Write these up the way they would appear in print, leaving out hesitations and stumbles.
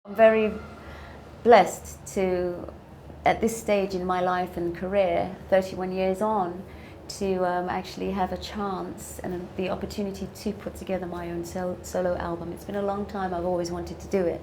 I'm very blessed to, at this stage in my life and career, 31 years on, to actually have a chance and the opportunity to put together my own solo album. It's been a long time, I've always wanted to do it.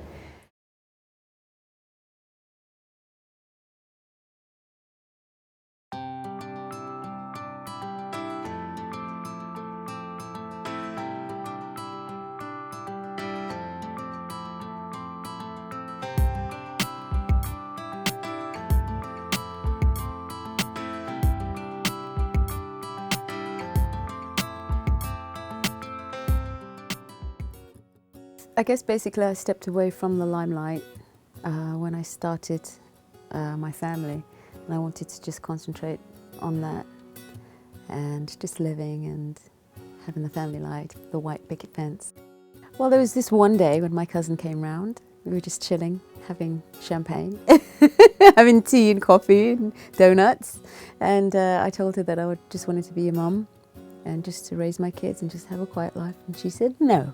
I guess basically I stepped away from the limelight when I started my family, and I wanted to just concentrate on that and just living and having the family life, the white picket fence. Well, there was this one day when my cousin came round. We were just chilling, having champagne, having tea and coffee and donuts, and I told her that I just wanted to be a mum and just to raise my kids and just have a quiet life, and she said no.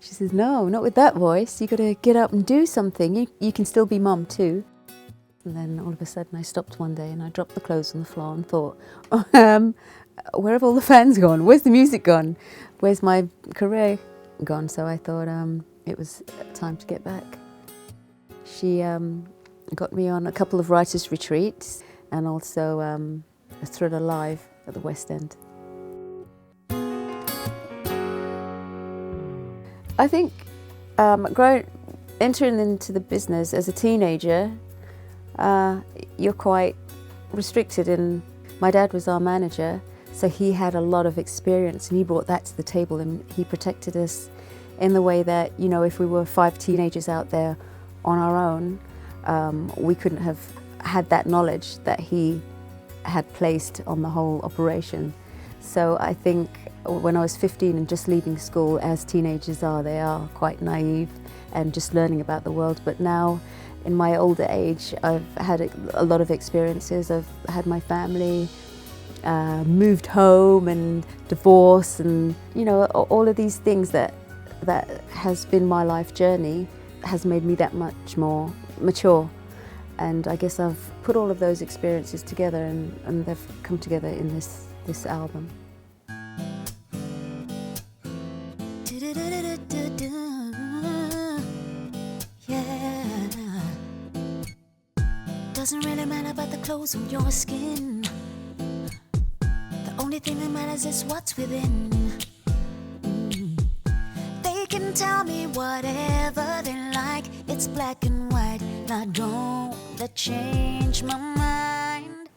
She says, no, not with that voice. You got to get up and do something. You can still be mum too. And then all of a sudden I stopped one day and I dropped the clothes on the floor and thought, where have all the fans gone? Where's the music gone? Where's my career gone? So I thought it was time to get back. She got me on a couple of writers' retreats and also a Thriller Live at the West End. I think entering into the business as a teenager, you're quite restricted, and my dad was our manager, so he had a lot of experience and he brought that to the table, and he protected us in the way that, you know, if we were 5 teenagers out there on our own, we couldn't have had that knowledge that he had placed on the whole operation. So I think when I was 15 and just leaving school, as teenagers are, they are quite naive and just learning about the world. But now, in my older age, I've had a lot of experiences. I've had my family, moved home and divorce, and you know, all of these things that has been my life journey has made me that much more mature. And I guess I've put all of those experiences together, and they've come together in this album. Yeah. Doesn't really matter about the clothes on your skin. The only thing that matters is what's within. They can tell me whatever they like. It's black and white. Now don't that change my mind.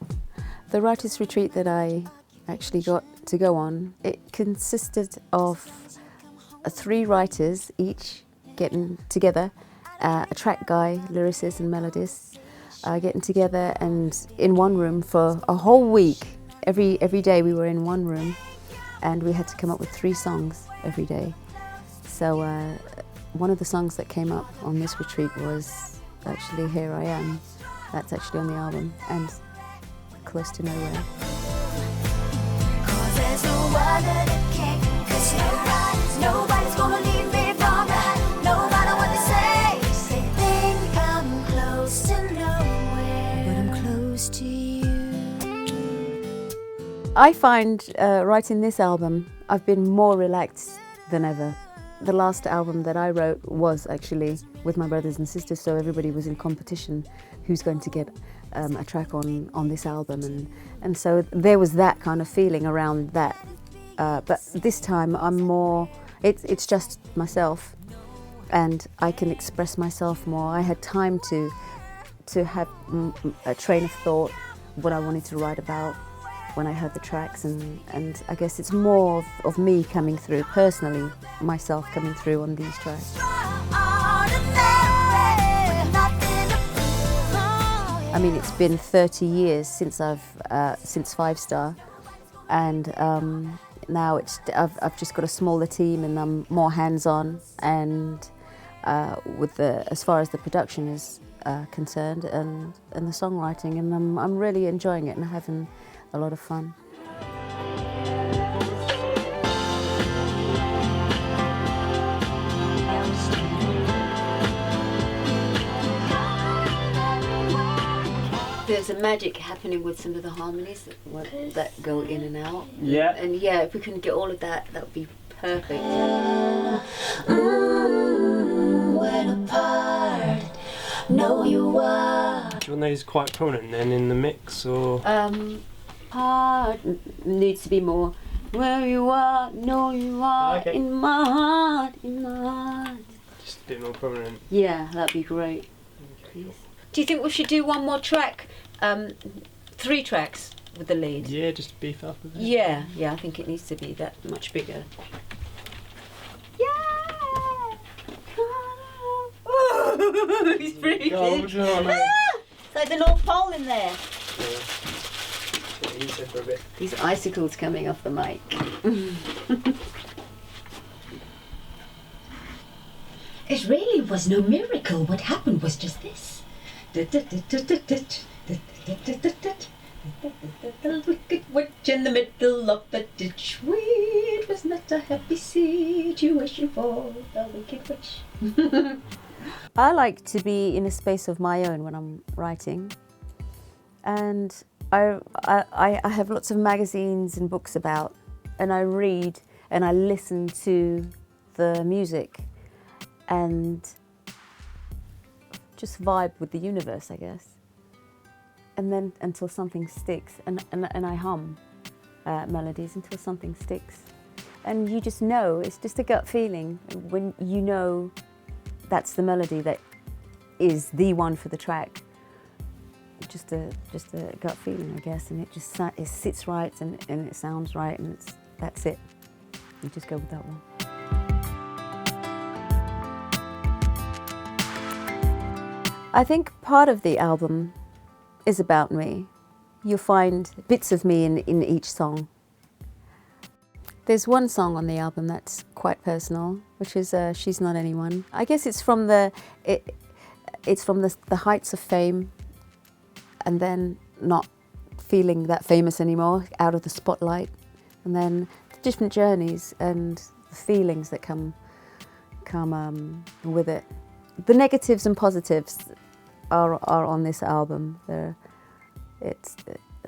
The writers' retreat that I actually got to go on, it consisted of 3 writers each getting together, a track guy, lyricist and melodist, getting together and in one room for a whole week. Every day we were in one room and we had to come up with 3 songs every day. So one of the songs that came up on this retreat was actually Here I Am. That's actually on the album, and Close to Nowhere. There's no one that it can't, 'cause you're right. Nobody's gonna leave me from right. No matter what they say, they think I'm close to nowhere, but I'm close to you. I find writing this album, I've been more relaxed than ever. The last album that I wrote was actually with my brothers and sisters, so everybody was in competition who's going to get a track on this album, and so there was that kind of feeling around that. But this time I'm more, it's just myself, and I can express myself more. I had time to have a train of thought, what I wanted to write about when I heard the tracks, and I guess it's more of me coming through, personally, myself coming through on these tracks. I mean, it's been 30 years since since 5 Star, and now I've just got a smaller team and I'm more hands-on, and as far as the production is concerned and the songwriting, and I'm really enjoying it and having a lot of fun. there's a magic happening with some of the harmonies that go in and out. Yeah. And yeah, if we can get all of that, that would be perfect. When apart, know you are. Do you want those quite prominent then in the mix, or? Part needs to be more. Where you are, know you are, Okay. in my heart, in my heart. Just a bit more prominent. Yeah, that'd be great. Please. Do you think we should do one more track? 3 tracks with the lead? Yeah, just beef up a bit. Yeah, I think it needs to be that much bigger. Yeah! He's pretty big. Oh, no. It's like the North Pole in there. Yeah. He said for a bit. These icicles coming off the mic. It really was no miracle. What happened was just this. The wicked witch in the middle of the ditch. It was not a happy situation for the wicked witch. I like to be in a space of my own when I'm writing, and I have lots of magazines and books about, and I read and I listen to the music and just vibe with the universe, I guess. And then until something sticks, and I hum melodies until something sticks. And you just know, it's just a gut feeling when you know that's the melody that is the one for the track. Just a gut feeling, I guess, and it sits right and it sounds right, and that's it. You just go with that one. I think part of the album is about me. You'll find bits of me in each song. There's one song on the album that's quite personal, which is "She's Not Anyone." I guess it's from the heights of fame, and then not feeling that famous anymore, out of the spotlight, and then the different journeys and the feelings that come with it. The negatives and positives are on this album.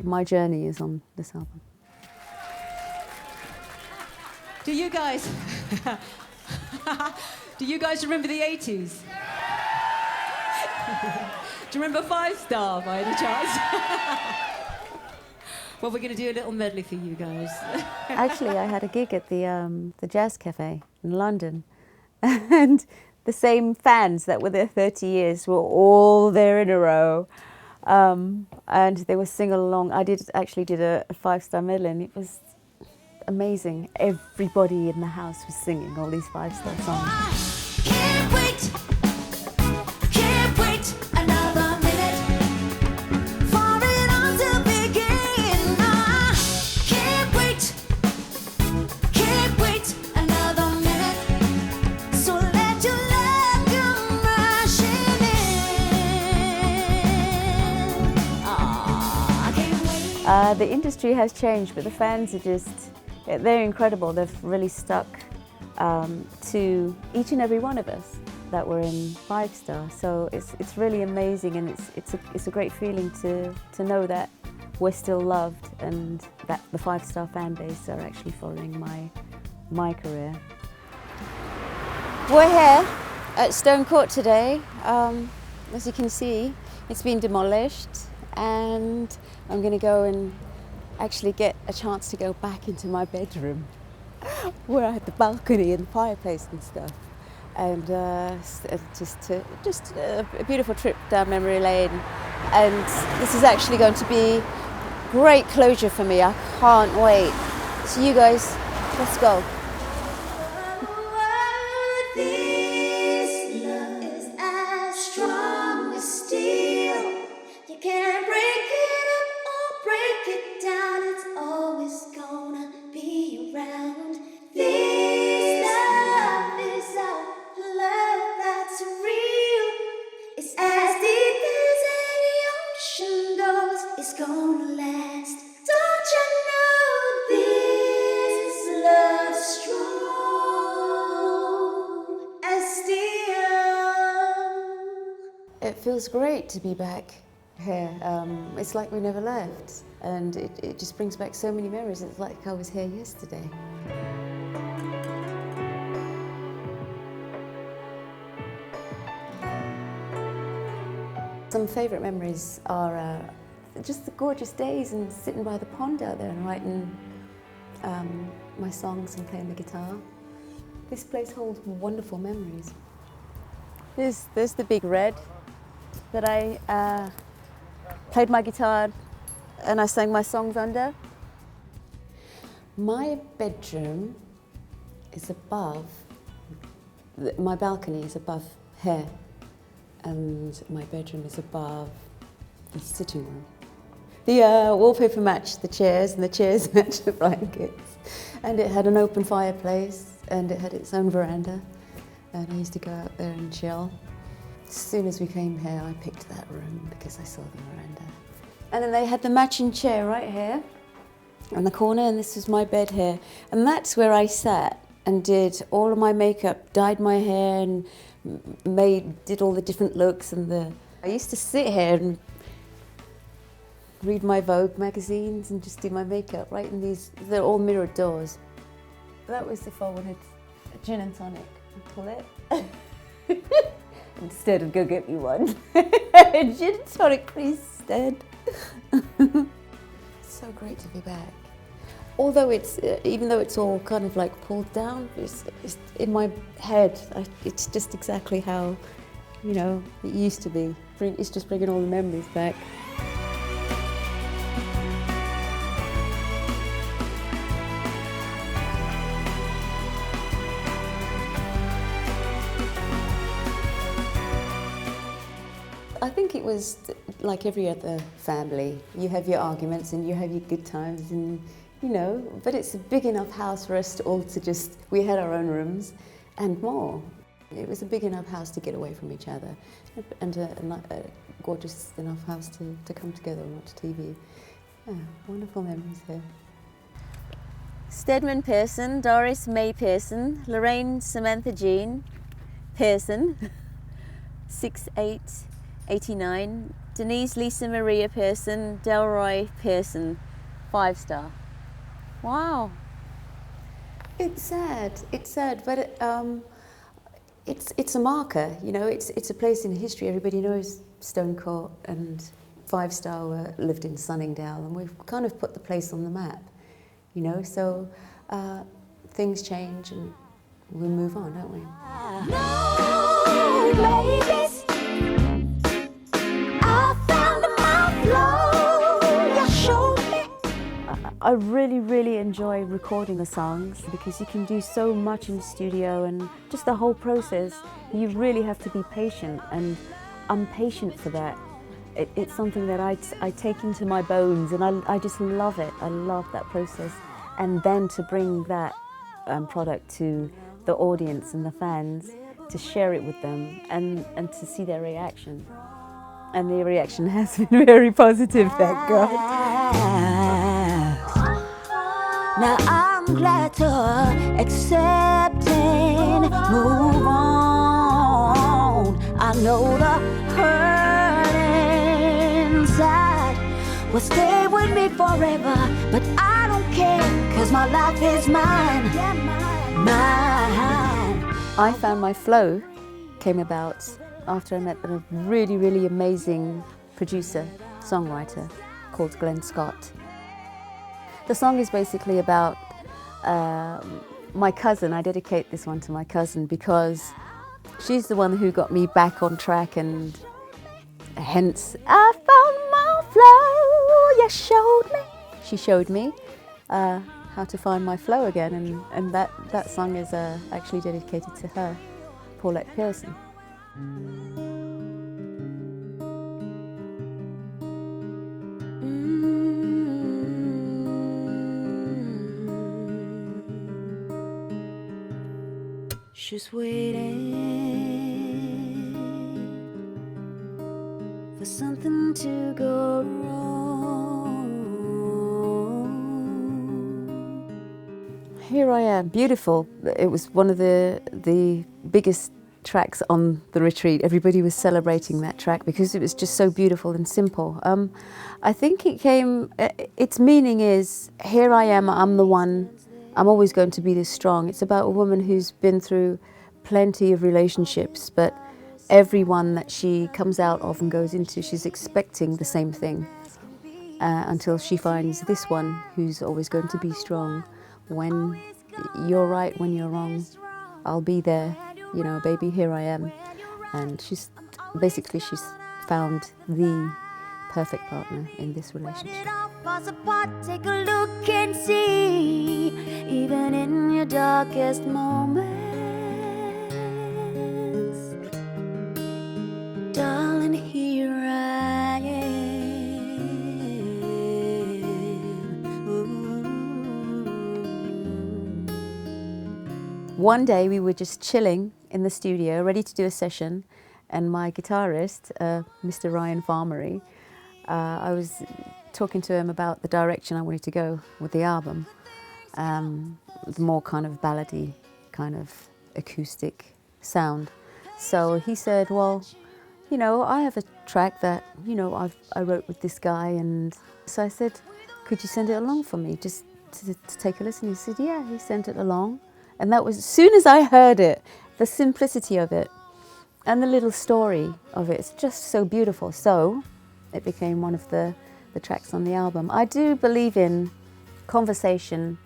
My journey is on this album. Do you guys remember the 80s? Do you remember Five Star by any chance? Well, we're going to do a little medley for you guys. Actually, I had a gig at the Jazz Cafe in London, and the same fans that were there 30 years were all there in a row, and they were singing along. I actually did a 5-star medley, and it was amazing. Everybody in the house was singing all these 5-star songs. Can't wait another minute for it all to begin. Can't wait another minute. So let your love come rushing in. I can't wait. The industry has changed, but the fans are they're incredible. They've really stuck to each and every one of us that were in 5-star. So it's really amazing, and it's a great feeling to know that we're still loved, and that the 5-star fan base are actually following my career. We're here at Stone Court today. As you can see, it's been demolished, and I'm going to go and actually get a chance to go back into my bedroom where I had the balcony and the fireplace and stuff, and just a beautiful trip down memory lane. And this is actually going to be great closure for me. I can't wait. So you guys, let's go. This love is as strong as steel. You can't break it up or break it down. It's always gonna be around. This love is a love that's real. It's as deep as any ocean goes. It's gonna last. Don't you know this love's strong as steel? It feels great to be back here. It's like we never left, and it just brings back so many memories. It's like I was here yesterday. Some favourite memories are just the gorgeous days and sitting by the pond out there and writing my songs and playing the guitar. This place holds wonderful memories. There's the big red that I played my guitar and I sang my songs under. My bedroom is above, my balcony is above here, and my bedroom is above the sitting room. The wallpaper matched the chairs and the chairs matched the blankets, and it had an open fireplace and it had its own veranda, and I used to go out there and chill. As soon as we came here, I picked that room because I saw the veranda. And then they had the matching chair right here in the corner, and this was my bed here. And that's where I sat and did all of my makeup, dyed my hair and did all the different looks. I used to sit here and read my Vogue magazines and just do my makeup right in these, they're all mirrored doors. That was if I wanted a gin and tonic, I'd call it. Instead of go get me one. Gin and tonic, please, instead. It's so great to be back. Although it's, even though it's all kind of like pulled down, it's in my head, it's just exactly how, you know, it used to be. It's just bringing all the memories back. I think it was like every other family. You have your arguments and you have your good times, and you know, but it's a big enough house for us all to just, we had our own rooms and more. It was a big enough house to get away from each other, and a gorgeous enough house to come together and watch TV. Yeah, wonderful memories here. Stedman Pearson, Doris May Pearson, Lorraine Samantha Jean Pearson, 6'8", 89, Denise Lisa Maria Pearson, Delroy Pearson, 5-star. Wow. It's sad, but it's a marker, you know, it's a place in history. Everybody knows Stone Court and 5-star lived in Sunningdale, and we've kind of put the place on the map, you know, so things change and we move on, don't we? No, ladies, I found my flow. You showed me. I really, really enjoy recording the songs because you can do so much in the studio, and just the whole process, you really have to be patient, and I'm patient for that. It's something that I take into my bones, and I just love it. I love that process. And then to bring that product to the audience and the fans, to share it with them and to see their reaction. And the reaction has been very positive, thank God. Now I'm glad to accept and move on. I know the hurt inside will stay with me forever, but I don't care, 'cause my life is mine, mine. I found my flow came about after I met a really, really amazing producer, songwriter called Glenn Scott. The song is basically about my cousin. I dedicate this one to my cousin because she's the one who got me back on track, and hence I found my flow. You showed me. She showed me how to find my flow again, and that song is actually dedicated to her, Paulette Pearson. She's waiting for something to go wrong. Here I am, beautiful. It was one of the biggest tracks on the retreat. Everybody was celebrating that track because it was just so beautiful and simple. I think its meaning is, here I am, I'm the one, I'm always going to be this strong. It's about a woman who's been through plenty of relationships, but every one that she comes out of and goes into, she's expecting the same thing until she finds this one who's always going to be strong. When you're right, when you're wrong, I'll be there, you know, baby, here I am. And she's found the perfect partner in this relationship. Take a look and see, even in your darkest moments, darling, here I am. Ooh. One day we were just chilling in the studio, ready to do a session, and my guitarist, Mr. Ryan Farmery, I was talking to him about the direction I wanted to go with the album, the more kind of ballady, kind of acoustic sound. So he said, well, you know, I have a track that, you know, I wrote with this guy, and so I said, could you send it along for me, just to take a listen? He said, yeah, he sent it along. And that was, as soon as I heard it, the simplicity of it and the little story of it, it's just so beautiful. So it became one of the tracks on the album. I do believe in conversation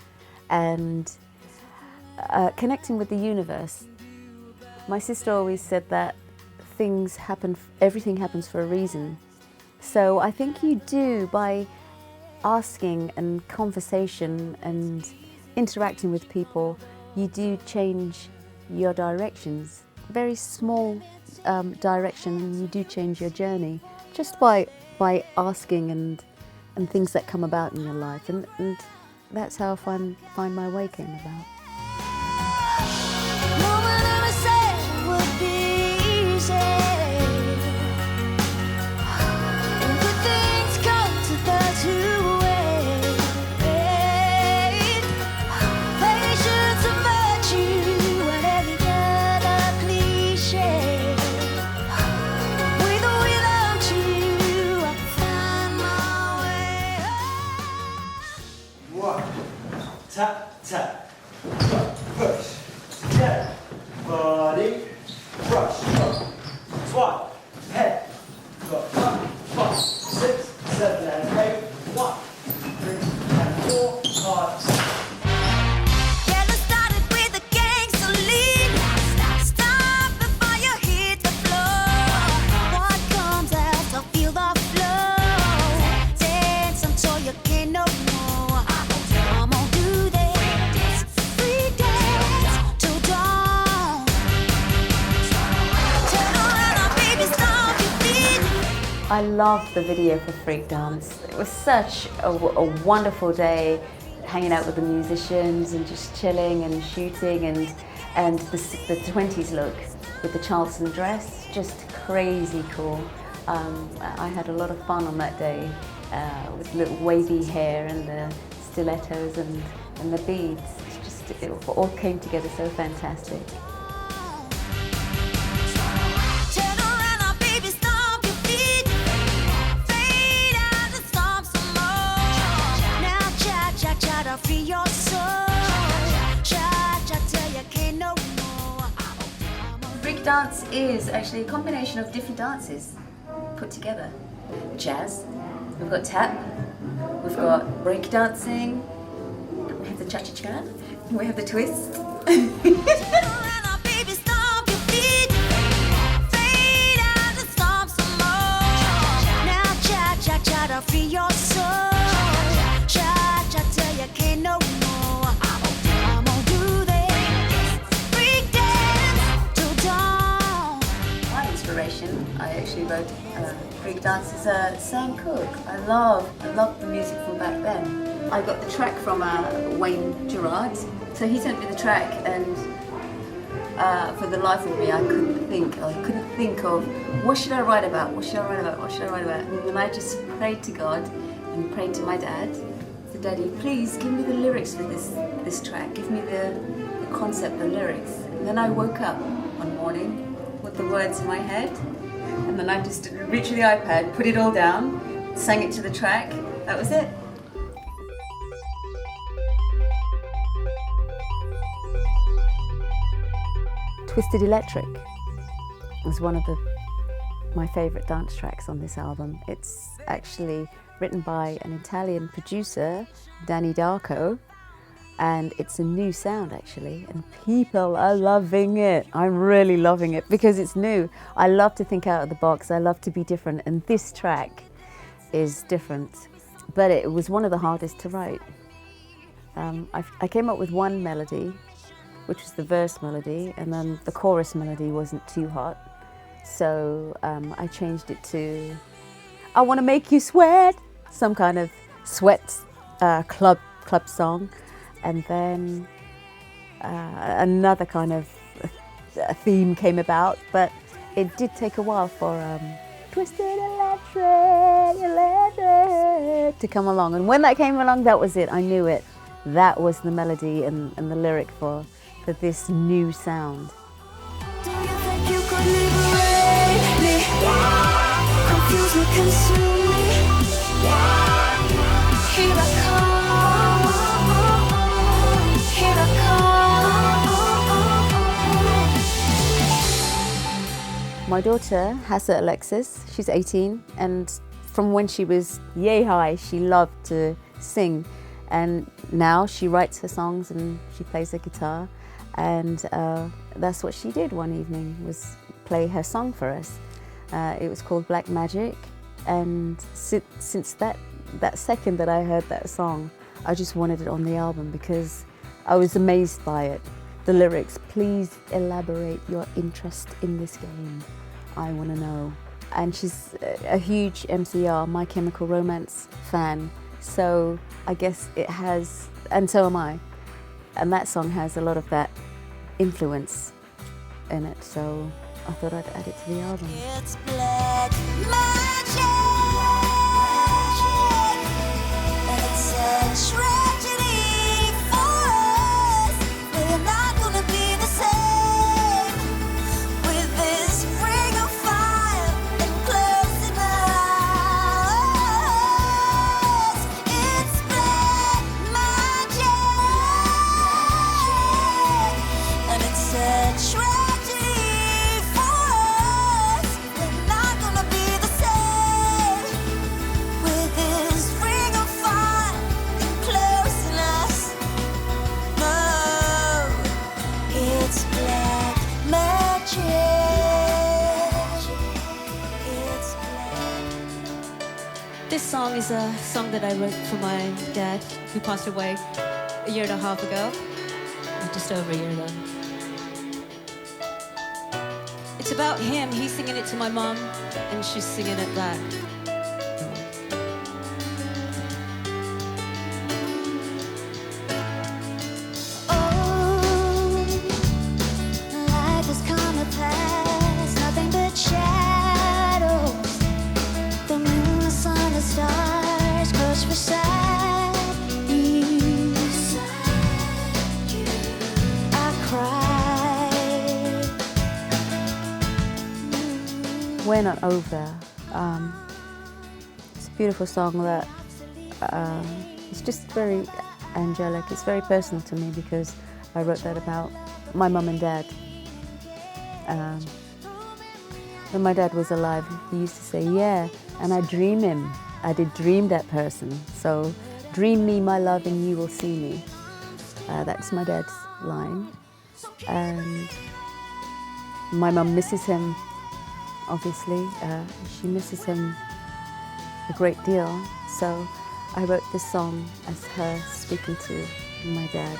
and connecting with the universe. My sister always said that things happen, everything happens for a reason. So I think you do, by asking and conversation and interacting with people, you do change your directions. Very small direction, and you do change your journey just by asking and things that come about in your life, and that's how I find my way came about. No one ever said it would be easy. And good things come to those who wait. Patience and virtue and every other cliche. With or without you, I'll find my way. One, tap, tap, push, together, body, brush, swap, head, go 1, 5, 6, 7, and 8, 1, 3, and 4, 5, 6. Get us started with the gasoline. Stop before you hit the floor. What comes out, so feel the flow. Dance until you can't no more. Come on, do this. Free dance till dawn. Turn around, baby, stomp your feet. I loved the video for Freak Dance. It was such a wonderful day, hanging out with the musicians and just chilling and shooting, and the 20s look with the Charleston dress, just crazy cool. I had a lot of fun on that day with little wavy hair and the stilettos and the beads. It's just, it all came together so fantastic. Turn around, baby, stomp your feet. Fade out and stomp some more. Now cha cha cha to free your soul. Cha cha till you can't no more. Freak Dance is actually a combination of different dances put together. Jazz, we've got tap, we've got break dancing, we have the cha-cha-cha, we have the twist. Turn around, baby, stomp your feet. Fade out and stomp some more. Now cha cha cha to free your soul. Cha cha till you can't no more. I'm gonna do this. Freak dance till dawn. My inspiration, I actually wrote Freak Dance is Sam Cooke. I love the music from back then. I got the track from Wayne Gerard, so he sent me the track, and for the life of me I couldn't think of what should I write about, what should I write about. And then I just prayed to God and prayed to my dad. I said, Daddy, please give me the lyrics for this track, give me the concept, the lyrics. And then I woke up one morning the words in my head, and then I just reached for the iPad, put it all down, sang it to the track. That was it. Twisted Electric was one of my favourite dance tracks on this album. It's actually written by an Italian producer, Danny Darko, and it's a new sound actually, and people are loving it. I'm really loving it because it's new. I love to think out of the box, I love to be different, and this track is different, but it was one of the hardest to write. I came up with one melody, which was the verse melody, and then the chorus melody wasn't too hot. So I changed it to I Want to Make You Sweat, some kind of sweat club song. And then another kind of theme came about, but it did take a while for Twisted Electric to come along. And when that came along, that was it, I knew it. That was the melody and the lyric for this new sound. Do you think you could liberate me? Confuse me, consume me. Here I come. Here I come. My daughter has Alexis, she's 18, and from when she was yay high, she loved to sing. And now she writes her songs and she plays the guitar. And that's what she did one evening, was play her song for us. It was called Black Magic, and since that second that I heard that song, I just wanted it on the album because I was amazed by it. The lyrics, please elaborate your interest in this game, I want to know. And she's a huge MCR, My Chemical Romance fan, so I guess it has, and so am I. And that song has a lot of that influence in it, so I thought I'd add it to the album. It's black magic, and it's a tragedy for us. We're not gonna be the same with this ring of fire and closing us. It's black magic, and it's a tragedy for us. We're not gonna be the same with this ring of fire enclosing us. No, it's black magic. It's black. This song is a song that I wrote for my dad, who passed away a year and a half ago. Just over a year ago. It's about him. He's singing it to my mom, and she's singing it back. Oh, life has come to pass, nothing but shadows. The moon, the sun, the stars, close beside you. I cry. We're Not Over. It's a beautiful song that it's just very angelic. It's very personal to me because I wrote that about my mum and dad. When my dad was alive, he used to say, yeah, and I dream him. I did dream that person. So dream me, my love, and you will see me. That's my dad's line. And my mum misses him, obviously. She misses him a great deal. So I wrote this song as her speaking to my dad.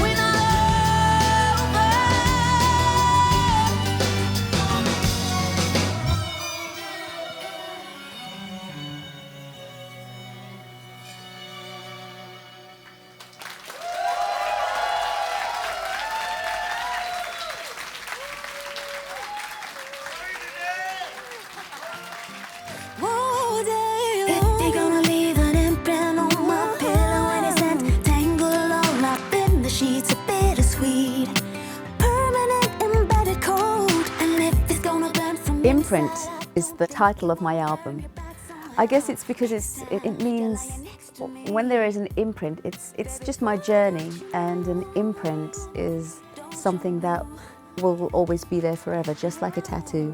We're not If you're gonna leave an imprint, Imprint is the title of my album. I guess it's because it means when there is an imprint, it's just my journey, and an imprint is something that will always be there forever, just like a tattoo.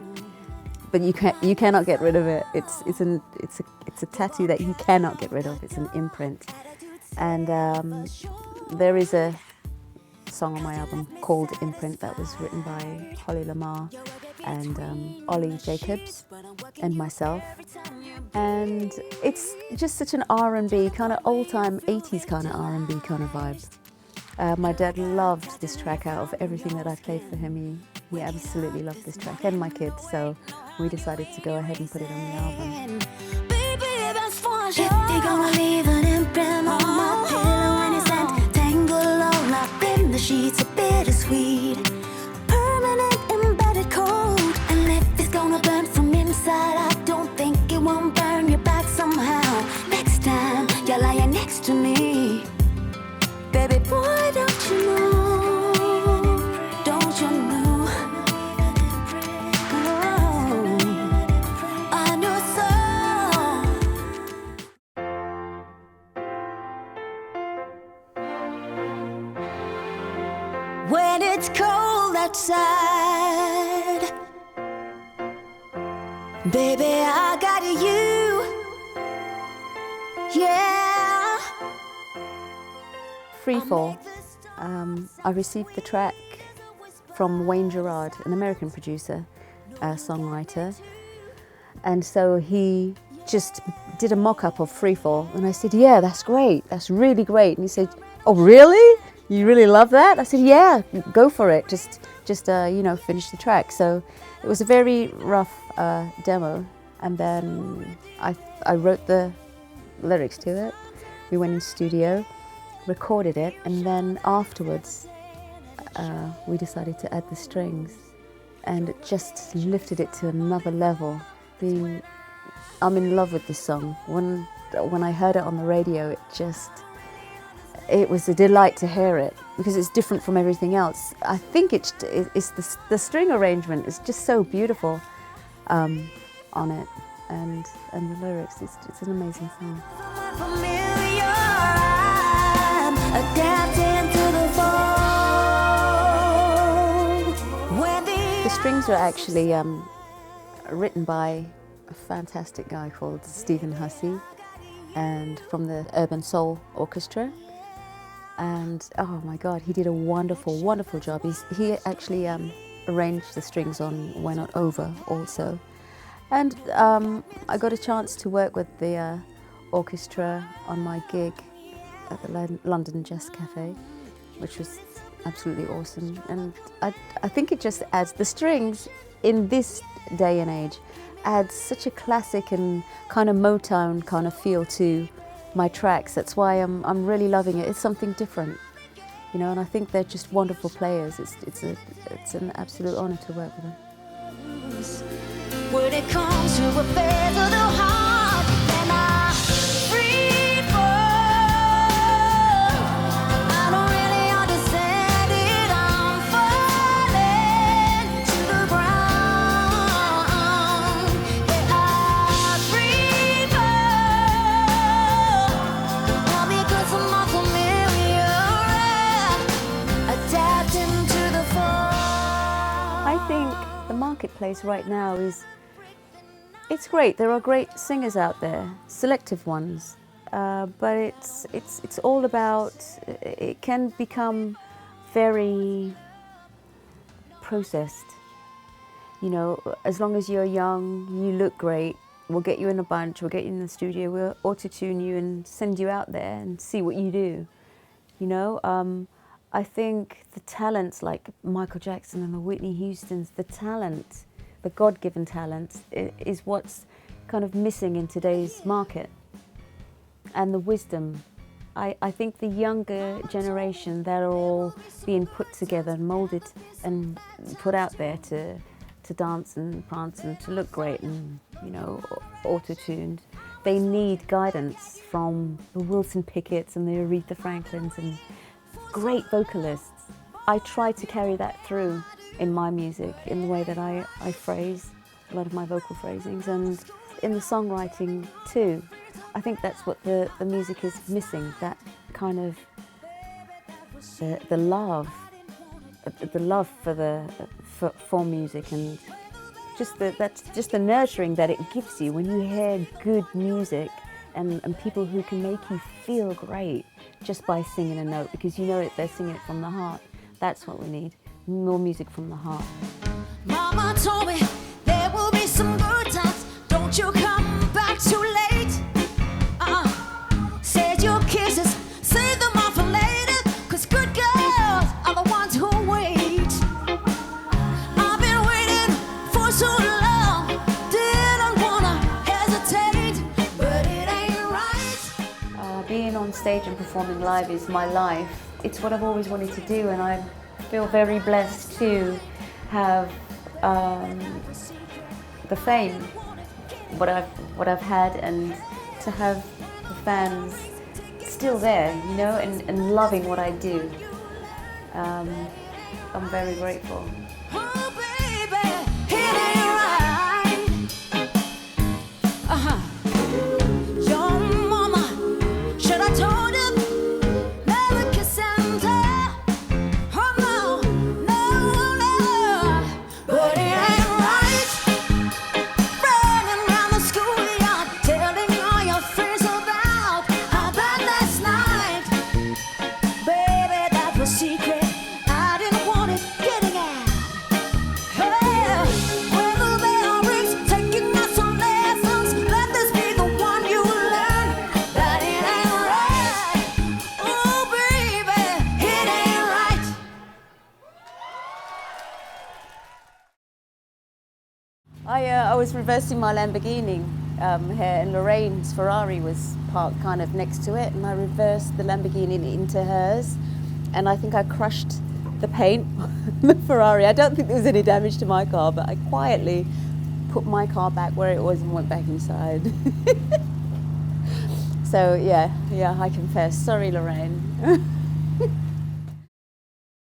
But you cannot get rid of it. It's a tattoo that you cannot get rid of. It's an imprint, and there is a song on my album called Imprint that was written by Holly Lamar and Ollie Jacobs and myself, and it's just such an R&B kind of old-time 80s kind of R&B kind of vibe. My dad loved this track. Out of everything that I played for him, he absolutely loved this track, and my kids, so we decided to go ahead and put it on the album. If you're gonna leave an imprint on my pillow and it's entangled all up in the sheets, a bittersweet, permanent embedded cold. And if it's gonna burn from inside, I don't think it won't burn your back somehow. Next time you're lying next to me, baby boy, don't you know? Don't you know? Oh, I know so. When it's cold outside, baby, I got you. Yeah. Freefall. I received the track from Wayne Gerard, an American producer, songwriter, and so he just did a mock-up of Freefall, and I said, yeah, that's great, that's really great. And he said, oh really? You really love that? I said, yeah, go for it, just you know, finish the track. So it was a very rough demo, and then I wrote the lyrics to it. We went in studio, recorded it, and then afterwards we decided to add the strings, and it just lifted it to another level. I'm in love with this song. When I heard it on the radio, it was a delight to hear it, because it's different from everything else. I think it's the string arrangement is just so beautiful on it, and the lyrics. It's an amazing song. The strings are actually written by a fantastic guy called Stephen Hussey, and from the Urban Soul Orchestra. And oh my God, he did a wonderful, wonderful job. He actually arranged the strings on We're Not Over also. And I got a chance to work with the orchestra on my gig at the London Jazz Cafe, which was absolutely awesome. And I think it just adds, the strings in this day and age adds such a classic and kind of Motown kind of feel to my tracks. That's why I'm really loving it. It's something different, you know, and I think they're just wonderful players. It's an absolute honour to work with them. When it comes to affairs of the heart, then I free fall. I don't really understand it. I'm falling to the ground. Yeah, I free fall. All because I'm not familiar, adapting to the fall. I think the marketplace right now it's great. There are great singers out there, selective ones, but it's all about, it can become very processed. You know, as long as you're young, you look great, we'll get you in a bunch, we'll get you in the studio, we'll auto-tune you and send you out there and see what you do. You know, I think the talents like Michael Jackson and the Whitney Houstons, the talent, the God-given talent is what's kind of missing in today's market, and the wisdom. I think the younger generation, they're all being put together and moulded and put out there to dance and prance and to look great and, you know, auto-tuned. They need guidance from the Wilson Pickett's and the Aretha Franklins and great vocalists. I try to carry that through in my music, in the way that I phrase a lot of my vocal phrasings, and in the songwriting too. I think that's what the music is missing, that kind of the love for music, and that's just the nurturing that it gives you when you hear good music and people who can make you feel great just by singing a note, because you know they're singing it from the heart. That's what we need, more music from the heart. Mama told me there will be some good times. Don't you come back too late. Said your kisses, save them all for later. 'Cause good girls are the ones who wait. I've been waiting for so long. Didn't wanna hesitate, but it ain't right. Being on stage and performing live is my life. It's what I've always wanted to do, and I feel very blessed to have the fame, what I've had, and to have the fans still there, you know, and loving what I do. I'm very grateful. Oh baby, it ain't right. Your mama should have told you never kiss and tell. Oh no, no, no, but it ain't right. Running around the schoolyard, telling all your friends about how bad last night. Baby, that was secret. I didn't want it getting out. Hey, when the bell rings, taking us some lessons, let this be the one you learn. That it ain't right. Oh, baby, it ain't right. I was reversing my Lamborghini here, and Lorraine's Ferrari was parked kind of next to it, and I reversed the Lamborghini into hers, and I think I crushed the paint on the Ferrari. I don't think there was any damage to my car, but I quietly put my car back where it was and went back inside. So yeah, I confess. Sorry, Lorraine.